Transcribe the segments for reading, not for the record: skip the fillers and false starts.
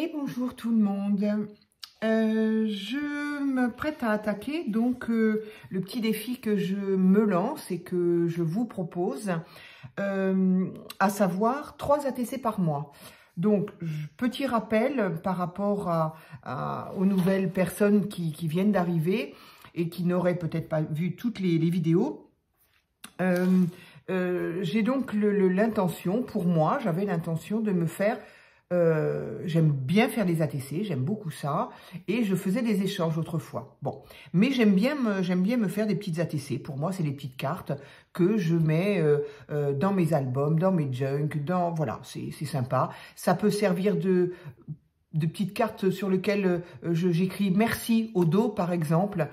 Et bonjour tout le monde. Je me prête à attaquer donc le petit défi que je me lance et que je vous propose, à savoir 3 ATC par mois. Donc, petit rappel par rapport aux nouvelles personnes qui viennent d'arriver et qui n'auraient peut-être pas vu toutes les vidéos. J'ai donc l'intention, pour moi, j'avais l'intention de me faire... j'aime bien faire des ATC, j'aime beaucoup ça, et je faisais des échanges autrefois. Bon, mais j'aime bien me faire des petites ATC. Pour moi, c'est des petites cartes que je mets dans mes albums, dans mes junk, voilà, c'est sympa. Ça peut servir de petites cartes sur lesquelles j'écris merci au dos, par exemple,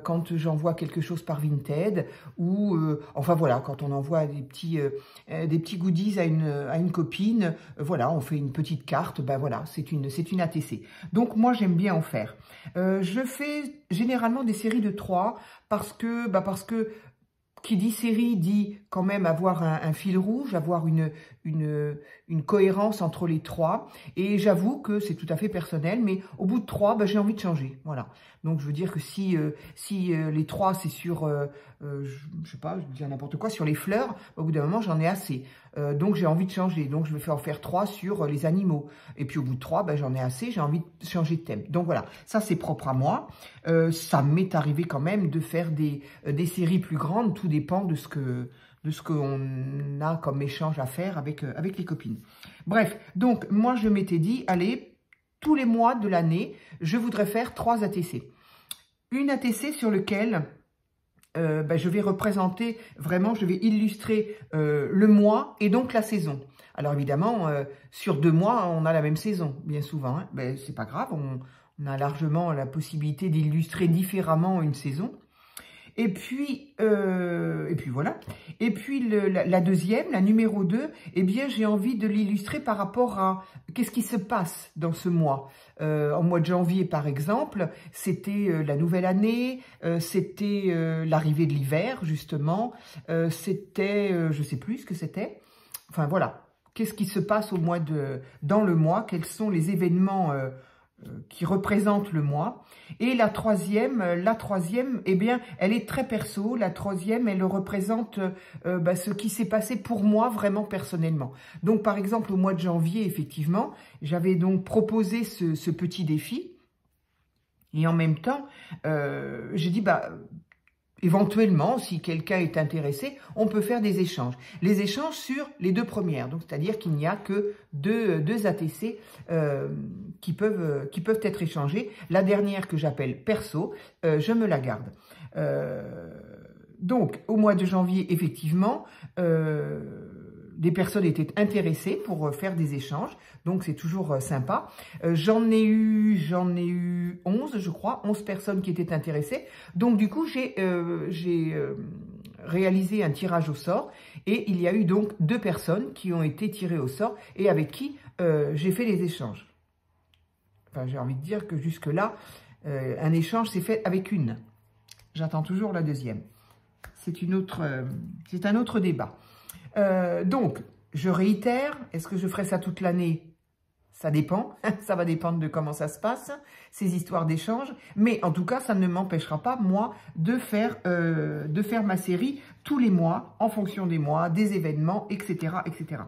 quand j'envoie quelque chose par Vinted, ou enfin voilà, quand on envoie des petits goodies à une copine, voilà, on fait une petite carte, ben voilà, c'est une ATC. Donc moi j'aime bien en faire. Je fais généralement des séries de 3 parce que qui dit série dit quand même avoir un fil rouge, avoir une cohérence entre les 3. Et j'avoue que c'est tout à fait personnel, mais au bout de 3, j'ai envie de changer. Voilà. Donc je veux dire que si les 3 c'est sur, je sais pas, je dis n'importe quoi, sur les fleurs, au bout d'un moment j'en ai assez. Donc j'ai envie de changer. Donc je vais en faire 3 sur les animaux. Et puis au bout de 3, j'en ai assez, j'ai envie de changer de thème. Donc voilà, ça c'est propre à moi. Ça m'est arrivé quand même de faire des séries plus grandes, tout dépend de ce qu'on a comme échange à faire avec les copines. Bref, donc moi je m'étais dit, allez, tous les mois de l'année, je voudrais faire 3 ATC. Une ATC sur lequel je vais représenter, vraiment, je vais illustrer le mois et donc la saison. Alors évidemment, sur 2 mois, on a la même saison, bien souvent. Hein. C'est pas grave, on a largement la possibilité d'illustrer différemment une saison. Et puis voilà. Et puis la deuxième, la numéro 2, eh bien j'ai envie de l'illustrer par rapport à qu'est-ce qui se passe dans ce mois. En mois de janvier par exemple, c'était la nouvelle année, c'était l'arrivée de l'hiver justement, c'était, je sais plus ce que c'était. Enfin voilà, qu'est-ce qui se passe dans le mois, quels sont les événements qui représente le mois. Et la troisième, eh bien, elle est très perso. La troisième, elle représente ce qui s'est passé pour moi vraiment personnellement. Donc, par exemple, au mois de janvier, effectivement, j'avais donc proposé ce petit défi. Et en même temps, j'ai dit, éventuellement, si quelqu'un est intéressé, on peut faire des échanges. Les échanges sur les 2 premières, donc c'est-à-dire qu'il n'y a que deux ATC qui peuvent être échangés. La dernière que j'appelle perso, je me la garde. Donc, au mois de janvier, effectivement, des personnes étaient intéressées pour faire des échanges, donc c'est toujours sympa. J'en ai eu 11, je crois, 11 personnes qui étaient intéressées. Donc du coup, j'ai réalisé un tirage au sort et il y a eu donc 2 personnes qui ont été tirées au sort et avec qui j'ai fait les échanges. Enfin, j'ai envie de dire que jusque-là, un échange s'est fait avec une. J'attends toujours la deuxième. C'est un autre débat. Donc, je réitère, est-ce que je ferai ça toute l'année? Ça dépend, ça va dépendre de comment ça se passe, ces histoires d'échanges. Mais en tout cas, ça ne m'empêchera pas, moi, de faire ma série tous les mois, en fonction des mois, des événements, etc. etc.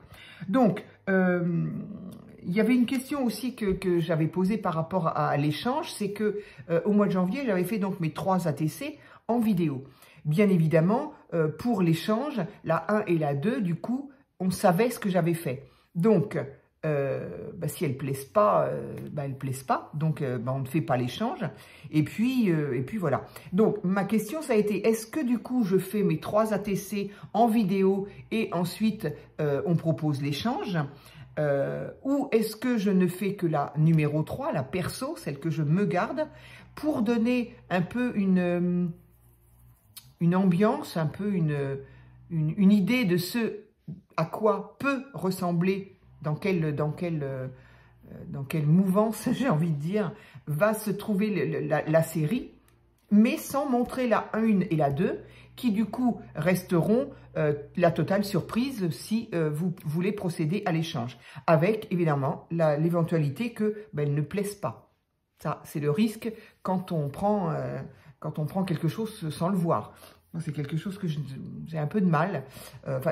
Donc, il y avait une question aussi que j'avais posée par rapport à l'échange, c'est que au mois de janvier, j'avais fait donc mes 3 ATC en vidéo. Bien évidemment, pour l'échange, la 1 et la 2, du coup, on savait ce que j'avais fait. Donc, si elles ne plaisent pas, elles ne plaisent pas. Donc, on ne fait pas l'échange. Et puis voilà. Donc, ma question, ça a été, est-ce que du coup, je fais mes 3 ATC en vidéo et ensuite, on propose l'échange ou est-ce que je ne fais que la numéro 3, la perso, celle que je me garde, pour donner un peu une ambiance, un peu une idée de ce à quoi peut ressembler, dans quelle mouvance, j'ai envie de dire, va se trouver la série. mais sans montrer la 1 et la 2, qui du coup resteront la totale surprise si vous voulez procéder à l'échange, avec évidemment l'éventualité qu'elles ne plaisent pas. Ça, c'est le risque quand on prend quelque chose sans le voir. C'est quelque chose que j'ai un peu de mal,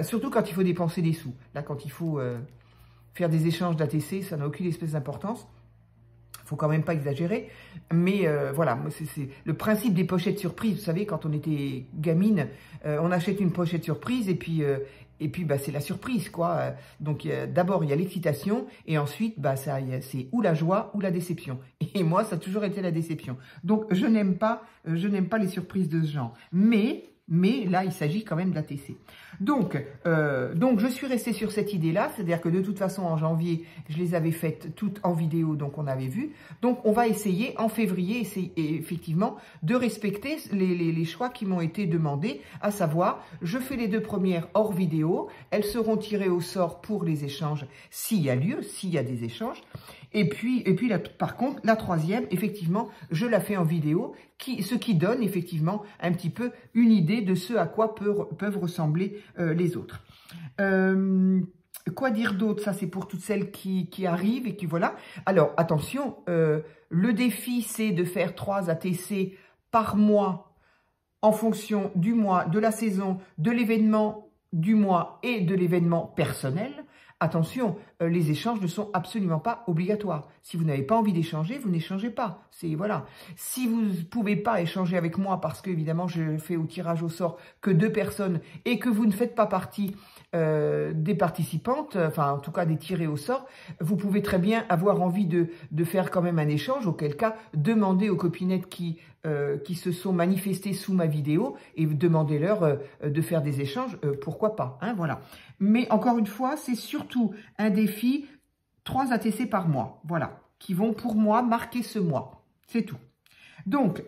surtout quand il faut dépenser des sous. Là, quand il faut faire des échanges d'ATC, ça n'a aucune espèce d'importance. Il faut quand même pas exagérer, mais voilà, c'est le principe des pochettes surprises. Vous savez, quand on était gamine, on achète une pochette surprise et puis c'est la surprise, quoi. Donc d'abord il y a l'excitation et ensuite c'est ou la joie ou la déception. Et moi, ça a toujours été la déception. Donc je n'aime pas les surprises de ce genre. Mais là, il s'agit quand même d'ATC. Donc, je suis restée sur cette idée-là, c'est-à-dire que de toute façon, en janvier, je les avais faites toutes en vidéo, donc on avait vu. Donc, on va essayer en février, effectivement, de respecter les choix qui m'ont été demandés, à savoir, je fais les 2 premières hors vidéo, elles seront tirées au sort pour les échanges s'il y a lieu, s'il y a des échanges. Et puis là, par contre, la 3e, effectivement, je la fais en vidéo, ce qui donne effectivement un petit peu une idée de ce à quoi peuvent ressembler les autres. Quoi dire d'autre? Ça, c'est pour toutes celles qui arrivent et qui voilà. Alors, attention, le défi, c'est de faire 3 ATC par mois en fonction du mois, de la saison, de l'événement du mois et de l'événement personnel. Attention, les échanges ne sont absolument pas obligatoires. Si vous n'avez pas envie d'échanger, vous n'échangez pas. Voilà. Si vous ne pouvez pas échanger avec moi parce que, évidemment, je fais au tirage au sort que 2 personnes et que vous ne faites pas partie des participantes, enfin en tout cas des tirés au sort, vous pouvez très bien avoir envie de faire quand même un échange, auquel cas demandez aux copinettes qui se sont manifestées sous ma vidéo et demandez-leur de faire des échanges, pourquoi pas, hein, voilà. Mais encore une fois, c'est surtout un défi, 3 ATC par mois, voilà, qui vont pour moi marquer ce mois, c'est tout. Donc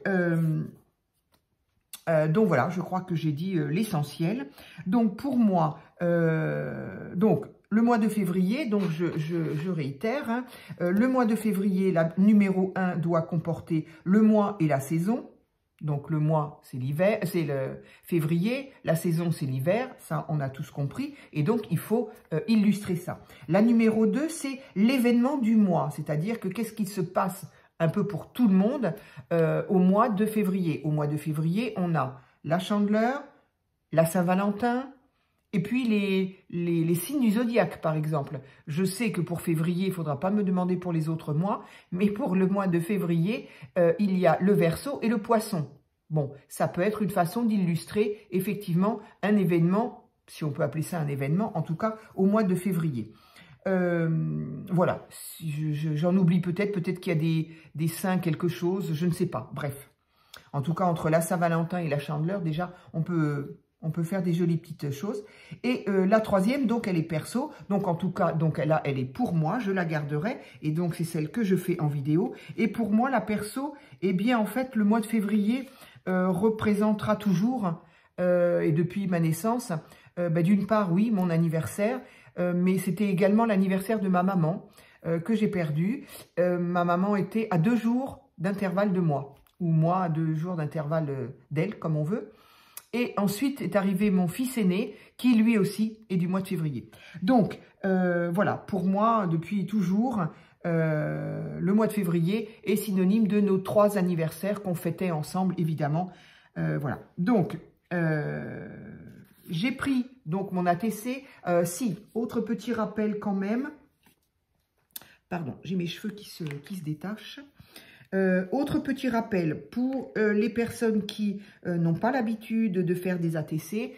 voilà, je crois que j'ai dit l'essentiel. Donc pour moi, le mois de février, donc je réitère, hein, le mois de février, la numéro 1 doit comporter le mois et la saison. Donc le mois, c'est l'hiver, c'est le février, la saison, c'est l'hiver, ça on a tous compris, et donc il faut illustrer ça. La numéro 2, c'est l'événement du mois, c'est-à-dire que qu'est-ce qui se passe un peu pour tout le monde au mois de février. Au mois de février, on a la Chandeleur, la Saint-Valentin, et puis les signes du zodiaque, par exemple. Je sais que pour février, il ne faudra pas me demander pour les autres mois, mais pour le mois de février, il y a le Verseau et le Poisson. Bon, ça peut être une façon d'illustrer effectivement un événement, si on peut appeler ça un événement, en tout cas au mois de février. Voilà, j'en oublie peut-être qu'il y a des saints, quelque chose, je ne sais pas, bref. En tout cas, entre la Saint-Valentin et la Chandeleur, déjà, on peut faire des jolies petites choses. Et la 3e, donc, elle est perso. Donc, en tout cas, donc, elle est pour moi. Je la garderai. Et donc, c'est celle que je fais en vidéo. Et pour moi, la perso, eh bien, en fait, le mois de février représentera toujours, et depuis ma naissance, d'une part, oui, mon anniversaire, mais c'était également l'anniversaire de ma maman que j'ai perdue. Ma maman était à 2 jours d'intervalle de moi, ou moi à 2 jours d'intervalle d'elle, comme on veut. Et ensuite est arrivé mon fils aîné, qui lui aussi est du mois de février. Donc, voilà, pour moi, depuis toujours, le mois de février est synonyme de nos 3 anniversaires qu'on fêtait ensemble, évidemment. Voilà, donc, j'ai pris donc mon ATC. Si, autre petit rappel quand même. Pardon, j'ai mes cheveux qui se détachent. Autre petit rappel, pour les personnes qui n'ont pas l'habitude de faire des ATC,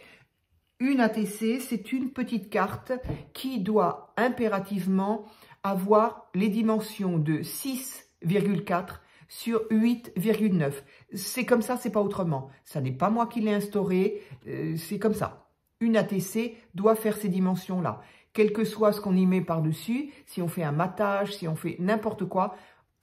une ATC, c'est une petite carte qui doit impérativement avoir les dimensions de 6,4 sur 8,9. C'est comme ça, c'est pas autrement. Ça n'est pas moi qui l'ai instauré, c'est comme ça. Une ATC doit faire ces dimensions-là. Quel que soit ce qu'on y met par-dessus, si on fait un matage, si on fait n'importe quoi,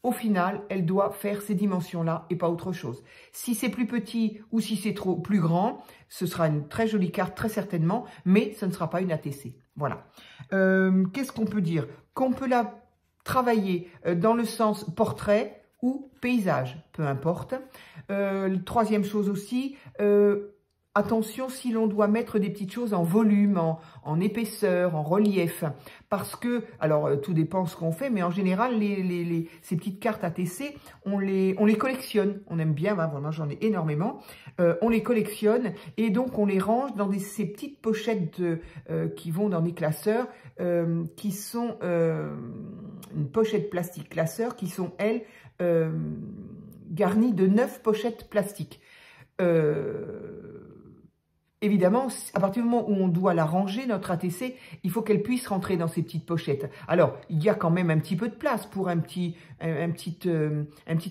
au final, elle doit faire ces dimensions-là et pas autre chose. Si c'est plus petit ou si c'est plus grand, ce sera une très jolie carte, très certainement, mais ce ne sera pas une ATC. Voilà. Qu'est-ce qu'on peut dire? Qu'on peut la travailler dans le sens portrait ou paysage, peu importe. Troisième chose aussi, attention si l'on doit mettre des petites choses en volume, en épaisseur, en relief, parce que, alors tout dépend ce qu'on fait, mais en général, ces petites cartes ATC, on les collectionne. On aime bien, hein, vraiment j'en ai énormément, on les collectionne et donc on les range dans ces petites pochettes qui vont dans des classeurs, qui sont une pochette plastique classeur, qui sont, elles, garnies de 9 pochettes plastiques. Évidemment, à partir du moment où on doit la ranger, notre ATC, il faut qu'elle puisse rentrer dans ces petites pochettes. Alors, il y a quand même un petit peu de place pour un petit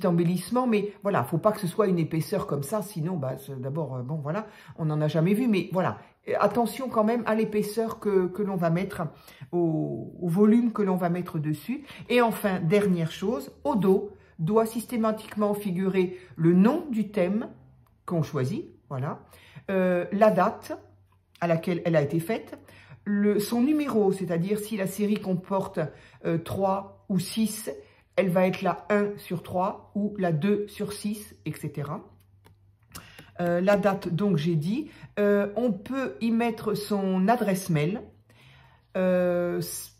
embellissement, mais voilà, il ne faut pas que ce soit une épaisseur comme ça, sinon, bah, d'abord, bon, voilà, on n'en a jamais vu, mais voilà. Attention quand même à l'épaisseur que l'on va mettre, au volume que l'on va mettre dessus. Et enfin, dernière chose, au dos, doit systématiquement figurer le nom du thème qu'on choisit, voilà. La date à laquelle elle a été faite, son numéro, c'est-à-dire si la série comporte 3 ou 6, elle va être la 1 sur 3 ou la 2 sur 6, etc. La date, donc j'ai dit, on peut y mettre son adresse mail.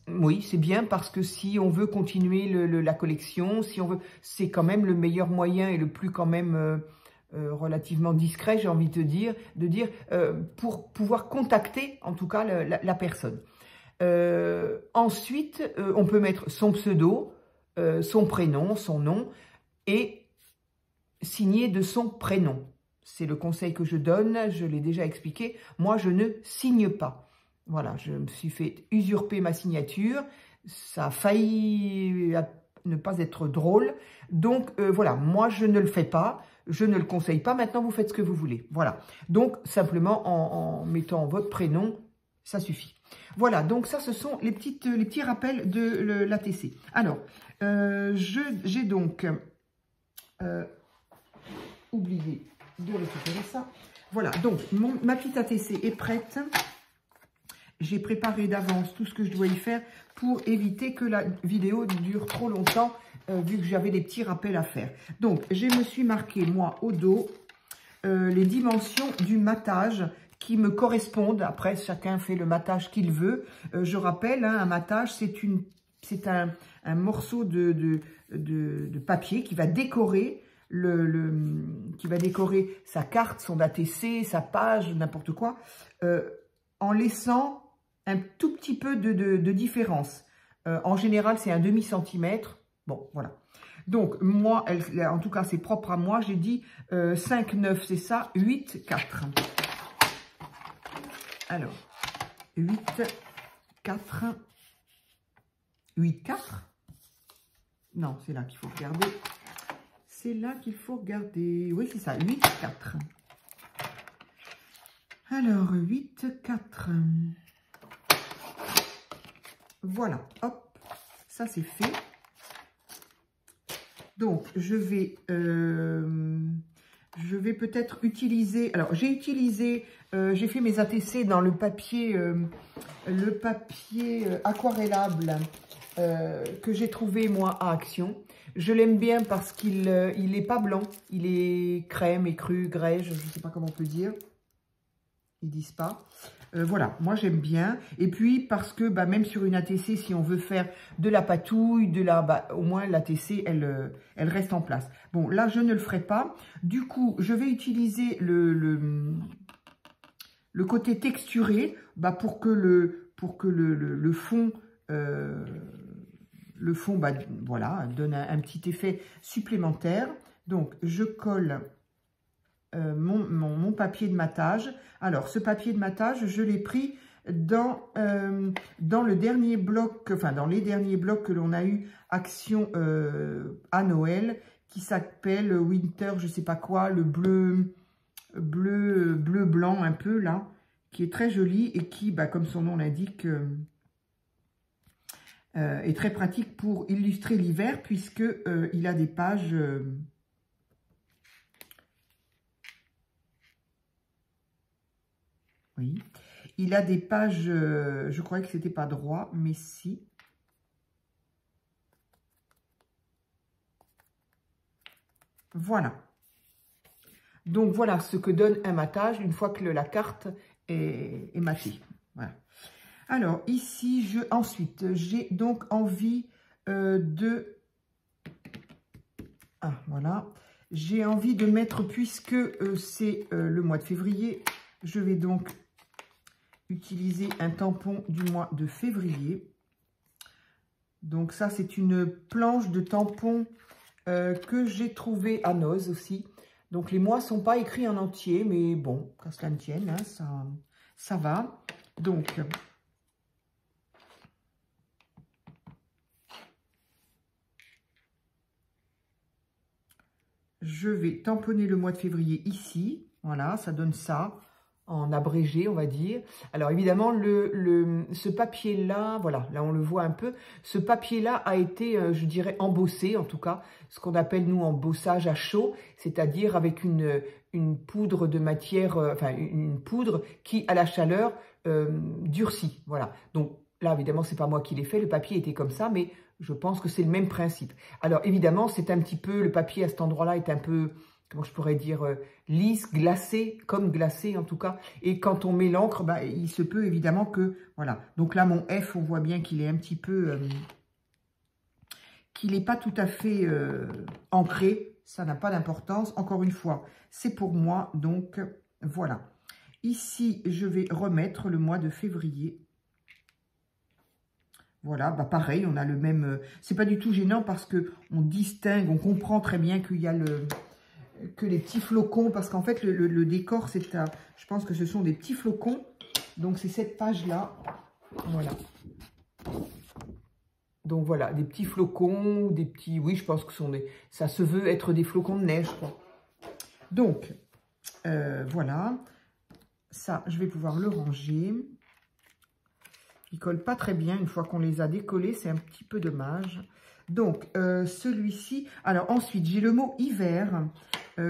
Oui, c'est bien parce que si on veut continuer la collection, si on veut, c'est quand même le meilleur moyen et le plus quand même relativement discret, j'ai envie de dire, pour pouvoir contacter en tout cas la personne. Ensuite, on peut mettre son pseudo, son prénom, son nom et signer de son prénom. C'est le conseil que je donne, je l'ai déjà expliqué. Moi, je ne signe pas. Voilà, je me suis fait usurper ma signature. Ça a failli ne pas être drôle. Donc, voilà, moi, je ne le fais pas. Je ne le conseille pas. Maintenant, vous faites ce que vous voulez. Voilà. Donc, simplement, en mettant votre prénom, ça suffit. Voilà. Donc, ça, ce sont les petits rappels de l'ATC. Alors, j'ai donc oublié de récupérer ça. Voilà. Donc, ma petite ATC est prête. J'ai préparé d'avance tout ce que je dois y faire pour éviter que la vidéo dure trop longtemps, vu que j'avais des petits rappels à faire. Donc, je me suis marqué, moi, au dos, les dimensions du matage qui me correspondent. Après, chacun fait le matage qu'il veut. Je rappelle, hein, un matage, c'est un morceau de papier qui va décorer qui va décorer sa carte, son ATC, sa page, n'importe quoi, en laissant un tout petit peu de différence. En général, c'est un demi-centimètre. Bon, voilà. Donc, moi, en tout cas, c'est propre à moi. J'ai dit 5, 9, c'est ça. 8, 4. Alors, 8, 4. 8, 4. Non, c'est là qu'il faut regarder. C'est là qu'il faut regarder. Oui, c'est ça. 8, 4. Alors, 8, 4. Voilà, hop, ça c'est fait. Donc, je vais peut-être utiliser... Alors, j'ai fait mes ATC dans le papier aquarellable que j'ai trouvé, moi, à Action. Je l'aime bien parce qu'il n'est pas blanc, il est crème, écru, grège, je ne sais pas comment on peut dire. Ils disent pas. Voilà, moi j'aime bien. Et puis parce que même sur une ATC, si on veut faire de la patouille, au moins l'ATC, elle reste en place. Bon, là je ne le ferai pas. Du coup, je vais utiliser le côté texturé pour que le fond, voilà, donne un petit effet supplémentaire. Donc je colle mon papier de matage. Alors, ce papier de matage, je l'ai pris dans le dernier bloc, enfin, dans les derniers blocs que l'on a eu Action à Noël, qui s'appelle Winter, je sais pas quoi, le bleu blanc un peu, là, qui est très joli et qui, comme son nom l'indique, est très pratique pour illustrer l'hiver, puisque il a des pages... Oui, il a des pages, je croyais que c'était pas droit, mais si. Voilà. Donc, voilà ce que donne un matage une fois que la carte est matée. Voilà. Alors, ici, ensuite, j'ai donc envie de... Ah, voilà. J'ai envie de mettre, puisque c'est le mois de février, je vais donc utiliser un tampon du mois de février. Donc ça, c'est une planche de tampon que j'ai trouvée à Noz aussi. Donc les mois ne sont pas écrits en entier, mais bon, qu'à cela ne tienne, hein, ça va. Donc, je vais tamponner le mois de février ici. Voilà, ça donne ça en abrégé, on va dire. Alors évidemment, ce papier-là, voilà, là on le voit un peu, ce papier-là a été, je dirais, embossé, en tout cas, ce qu'on appelle, nous, embossage à chaud, c'est-à-dire avec une poudre de matière, enfin, une poudre qui, à la chaleur, durcit, voilà. Donc là, évidemment, c'est pas moi qui l'ai fait, le papier était comme ça, mais je pense que c'est le même principe. Alors évidemment, c'est un petit peu, le papier à cet endroit-là est un peu... comment je pourrais dire, lisse, glacé, comme glacé en tout cas. Et quand on met l'encre, bah, il se peut évidemment que, voilà. Donc là, mon F, on voit bien qu'il est un petit peu, qu'il n'est pas tout à fait ancré. Ça n'a pas d'importance. Encore une fois, c'est pour moi, donc voilà. Ici, je vais remettre le mois de février. Voilà, bah pareil, on a le même... c'est pas du tout gênant parce que on distingue, on comprend très bien qu'il y a que les petits flocons, parce qu'en fait, le décor, je pense que ce sont des petits flocons. Donc, c'est cette page-là. Voilà. Donc, voilà, des petits flocons, des petits... Oui, je pense que ça se veut être des flocons de neige, quoi. Donc, voilà. Ça, je vais pouvoir le ranger. Il colle pas très bien une fois qu'on les a décollés. C'est un petit peu dommage. Donc, celui-ci... Alors, ensuite, j'ai le mot hiver...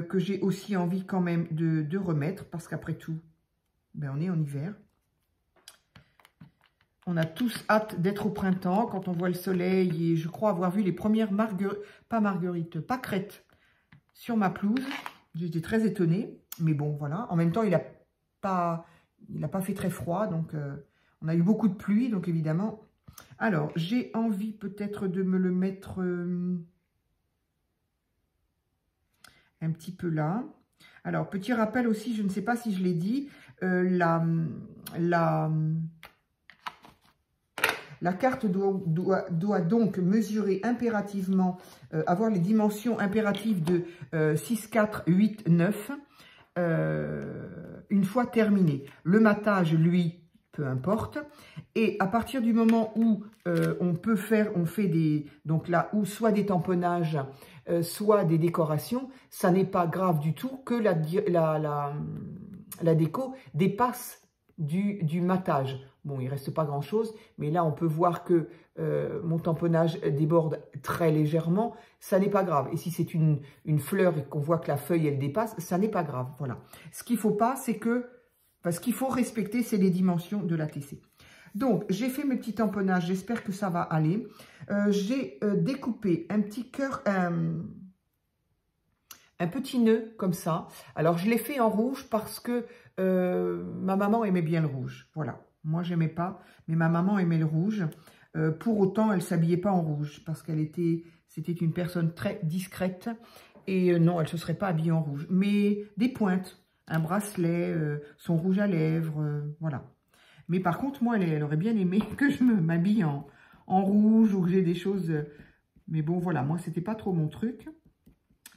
que j'ai aussi envie quand même de remettre, parce qu'après tout, ben on est en hiver. On a tous hâte d'être au printemps, quand on voit le soleil, et je crois avoir vu les premières pâquerettes sur ma pelouse. J'étais très étonnée, mais bon, voilà. En même temps, il n'a pas fait très froid, donc on a eu beaucoup de pluie, donc évidemment. Alors, j'ai envie peut-être de me le mettre... un petit peu là. Alors, petit rappel aussi, je ne sais pas si je l'ai dit, la carte doit donc mesurer impérativement, avoir les dimensions impératives de 6, 4, 8, 9, une fois terminé. Le matage, lui, peu importe. Et à partir du moment où on fait des, donc là, où soit des tamponnages, soit des décorations, ça n'est pas grave du tout que la déco dépasse du matage. Bon, il ne reste pas grand-chose, mais là, on peut voir que mon tamponnage déborde très légèrement. Ça n'est pas grave. Et si c'est une fleur et qu'on voit que la feuille, elle dépasse, ça n'est pas grave. Voilà. Ce qu'il ne faut pas, c'est que... Parce qu'il faut respecter, c'est les dimensions de l'ATC. Donc, j'ai fait mes petits tamponnages. J'espère que ça va aller. J'ai découpé un petit cœur, un petit nœud comme ça. Alors, je l'ai fait en rouge parce que ma maman aimait bien le rouge. Voilà. Moi, j'aimais pas, mais ma maman aimait le rouge. Pour autant, elle s'habillait pas en rouge parce c'était une personne très discrète. Et non, elle se serait pas habillée en rouge. Mais des pointes, un bracelet, son rouge à lèvres, voilà. Mais par contre, moi, elle aurait bien aimé que je m'habille en rouge ou que j'ai des choses... mais bon, voilà, moi, c'était pas trop mon truc.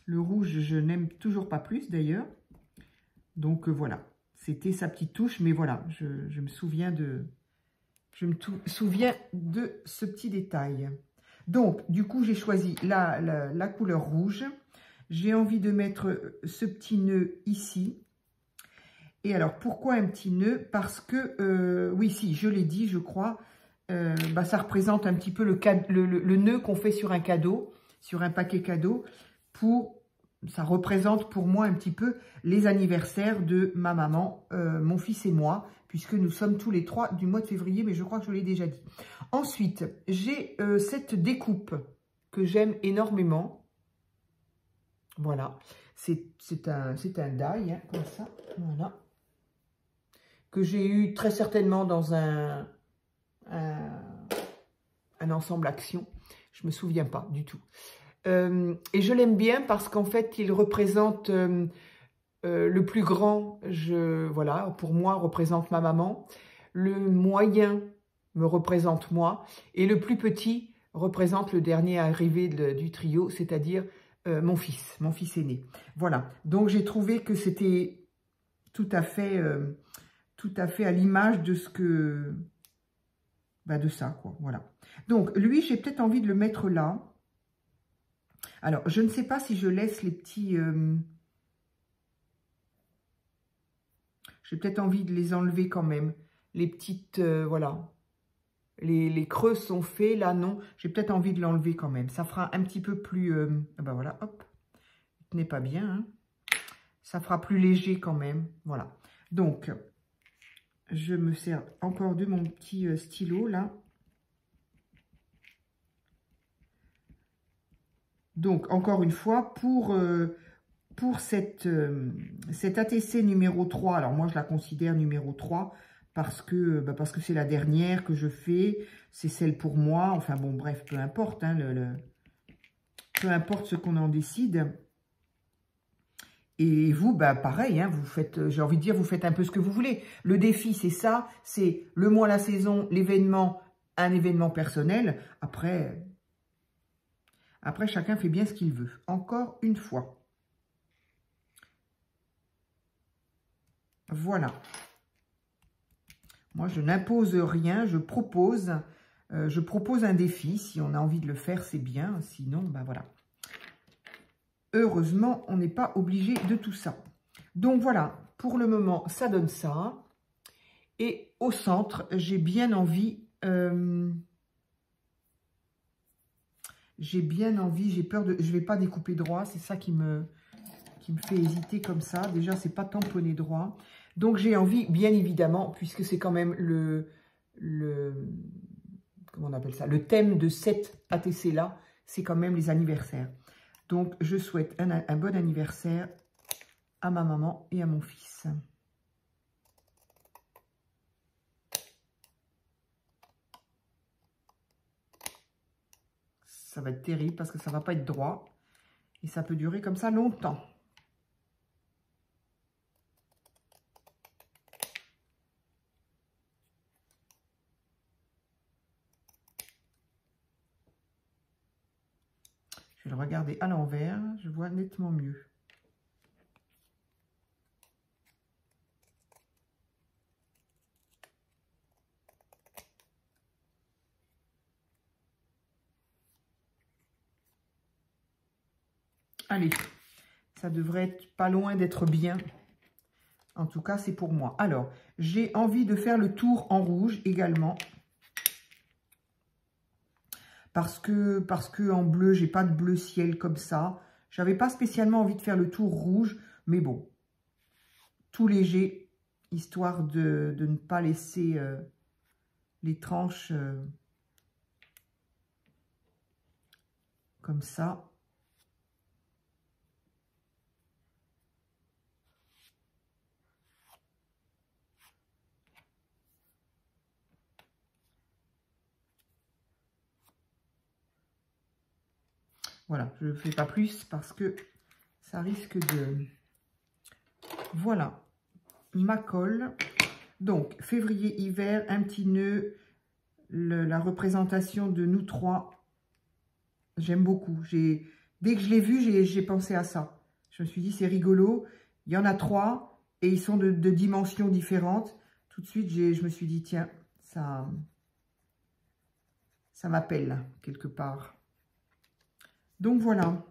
Le rouge, je n'aime toujours pas plus, d'ailleurs. Donc, voilà. C'était sa petite touche, mais voilà, je me souviens de ce petit détail. Donc, du coup, j'ai choisi la couleur rouge. J'ai envie de mettre ce petit nœud ici. Et alors, pourquoi un petit nœud? Parce que, oui, si, je l'ai dit, je crois, ça représente un petit peu le nœud qu'on fait sur un cadeau, sur un paquet cadeau, ça représente pour moi un petit peu les anniversaires de ma maman, mon fils et moi, puisque nous sommes tous les 3 du mois de février, mais je crois que je l'ai déjà dit. Ensuite, j'ai cette découpe que j'aime énormément. Voilà, c'est un die, hein, comme ça, voilà. Que j'ai eu très certainement dans un ensemble action. Je me souviens pas du tout. Et je l'aime bien parce qu'en fait, il représente le plus grand, voilà, pour moi, représente ma maman. Le moyen me représente moi. Et le plus petit représente le dernier arrivé du trio, c'est-à-dire mon fils aîné. Voilà. Donc, j'ai trouvé que c'était tout à fait à l'image de ce que... Bah, de ça, quoi. Voilà. Donc, lui, j'ai peut-être envie de le mettre là. Alors, je ne sais pas si je laisse les petits... j'ai peut-être envie de les enlever quand même. Les petites... voilà. Les creux sont faits. Là, non. J'ai peut-être envie de l'enlever quand même. Ça fera un petit peu plus... ah ben voilà, hop. Tenez pas bien. Hein. Ça fera plus léger quand même. Voilà. Donc, je me sers encore de mon petit stylo, là. Donc, encore une fois, pour cette ATC numéro 3, alors moi, je la considère numéro 3 parce que c'est la dernière que je fais. C'est celle pour moi. Enfin, bon, bref, peu importe. Hein, peu importe ce qu'on en décide. Et vous, bah, pareil, hein, vous faites, j'ai envie de dire, vous faites un peu ce que vous voulez. Le défi, c'est ça. C'est le mois, la saison, l'événement, un événement personnel. Après, chacun fait bien ce qu'il veut. Encore une fois. Voilà. Moi, je n'impose rien, je propose un défi. Si on a envie de le faire, c'est bien. Sinon, ben voilà. Heureusement, on n'est pas obligé de tout ça. Donc voilà, pour le moment, ça donne ça. Et au centre, j'ai bien envie... j'ai peur de... Je ne vais pas découper droit, c'est ça qui me fait hésiter comme ça. Déjà, c'est pas tamponné droit. Donc, j'ai envie, bien évidemment, puisque c'est quand même comment on appelle ça, le thème de cette ATC-là, c'est quand même les anniversaires. Donc, je souhaite un bon anniversaire à ma maman et à mon fils. Ça va être terrible parce que ça va pas être droit. Et ça peut durer comme ça longtemps. Je vais le regarder à l'envers, je vois nettement mieux. Allez, ça devrait être pas loin d'être bien. En tout cas, c'est pour moi. Alors, j'ai envie de faire le tour en rouge également. Parce que en bleu, j'ai pas de bleu ciel comme ça. J'avais pas spécialement envie de faire le tour rouge, mais bon, tout léger, histoire de ne pas laisser les tranches comme ça. Voilà, je ne fais pas plus parce que ça risque de... Voilà, ma colle. Donc, février-hiver, un petit nœud, la représentation de nous trois. J'aime beaucoup. Dès que je l'ai vu, j'ai pensé à ça. Je me suis dit, c'est rigolo. Il y en a 3 et ils sont de dimensions différentes. Tout de suite, je me suis dit, tiens, ça m'appelle quelque part. Donc, voilà.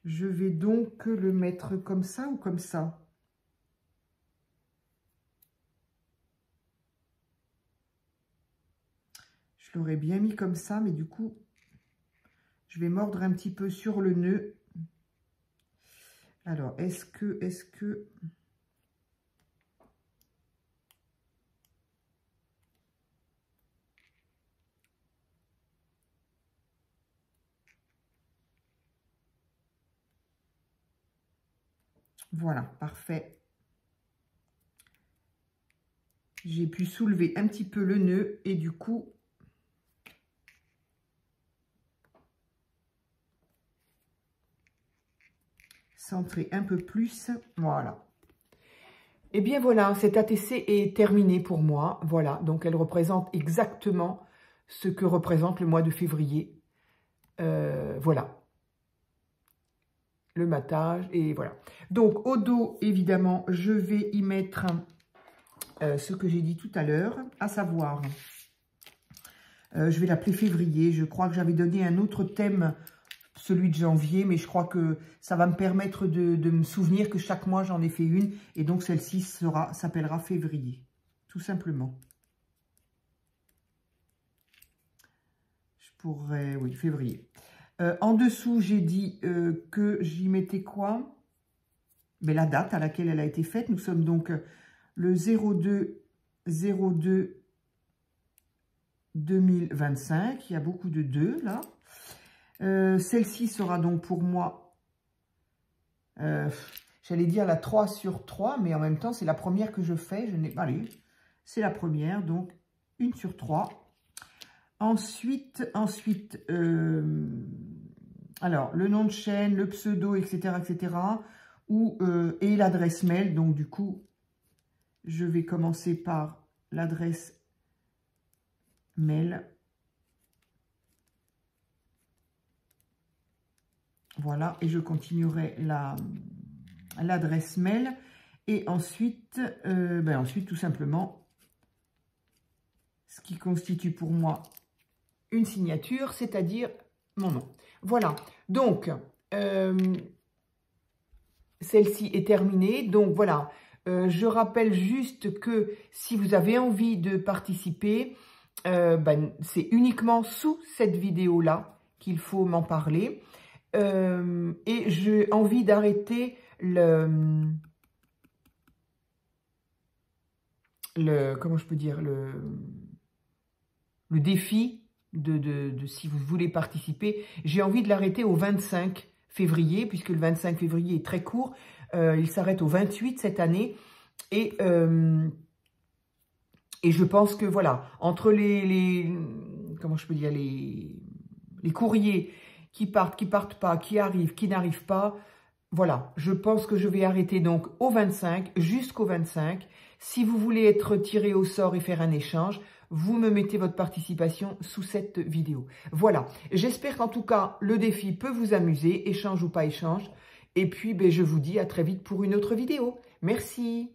Je vais donc le mettre comme ça ou comme ça? Je l'aurais bien mis comme ça, mais du coup, je vais mordre un petit peu sur le nœud. Alors, est-ce que... Voilà, parfait. J'ai pu soulever un petit peu le nœud et du coup, centrer un peu plus. Voilà. Et bien voilà, cette ATC est terminée pour moi. Voilà, donc elle représente exactement ce que représente le mois de février. Voilà. Le matage et voilà. Donc au dos, évidemment, je vais y mettre ce que j'ai dit tout à l'heure, à savoir, je vais l'appeler février. Je crois que j'avais donné un autre thème, celui de janvier, mais je crois que ça va me permettre de me souvenir que chaque mois j'en ai fait une, et donc celle-ci s'appellera février, tout simplement. Je pourrais, oui, février. En dessous, j'ai dit que j'y mettais quoi? Mais la date à laquelle elle a été faite. Nous sommes donc le 02/02/2025. Il y a beaucoup de 2 là. Celle-ci sera donc pour moi, j'allais dire la 3/3, mais en même temps, c'est la première que je fais. Je n'ai pas lu. C'est la première, donc 1/3. Ensuite, alors, le nom de chaîne, le pseudo, etc., etc., et l'adresse mail. Donc, du coup, je vais commencer par l'adresse mail. Voilà, et je continuerai l'adresse mail. Et ensuite, ensuite, tout simplement, ce qui constitue pour moi une signature, c'est-à-dire mon nom. Voilà, donc, celle-ci est terminée. Donc, voilà, je rappelle juste que si vous avez envie de participer, c'est uniquement sous cette vidéo-là qu'il faut m'en parler. Et j'ai envie d'arrêter comment je peux dire, le défi de si vous voulez participer. J'ai envie de l'arrêter au 25 février, puisque le 25 février est très court. Il s'arrête au 28 cette année. Et je pense que, voilà, entre comment je peux dire, les courriers qui partent pas, qui arrivent, qui n'arrivent pas, voilà, je pense que je vais arrêter donc au 25, jusqu'au 25. Si vous voulez être tiré au sort et faire un échange, vous me mettez votre participation sous cette vidéo. Voilà, j'espère qu'en tout cas, le défi peut vous amuser, échange ou pas échange. Et puis, je vous dis à très vite pour une autre vidéo. Merci.